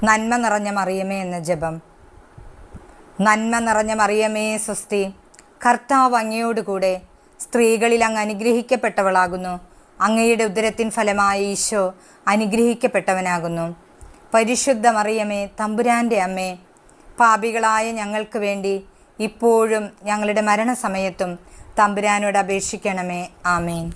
നന്മ നിറഞ്ഞ മറിയമേ എന്ന ജപം. നന്മ നിറഞ്ഞ മറിയമേ സ്വസ്തി, കർത്താവ് അങ്ങയോടുകൂടെ സ്ത്രീകളിൽ അങ്ങ് അനുഗ്രഹിക്കപ്പെട്ടവളാകുന്നു. അങ്ങയുടെ ഉദരത്തിൻ ഫലമായ ഈശോ അനുഗ്രഹിക്കപ്പെട്ടവനാകുന്നു. പരിശുദ്ധ മറിയമേ, തമ്പുരാൻ്റെ അമ്മേ, പാപികളായ ഞങ്ങൾക്ക് വേണ്ടി ഇപ്പോഴും ഞങ്ങളുടെ മരണസമയത്തും തമ്പുരാനോട് അപേക്ഷിക്കണമേ. ആമേൻ.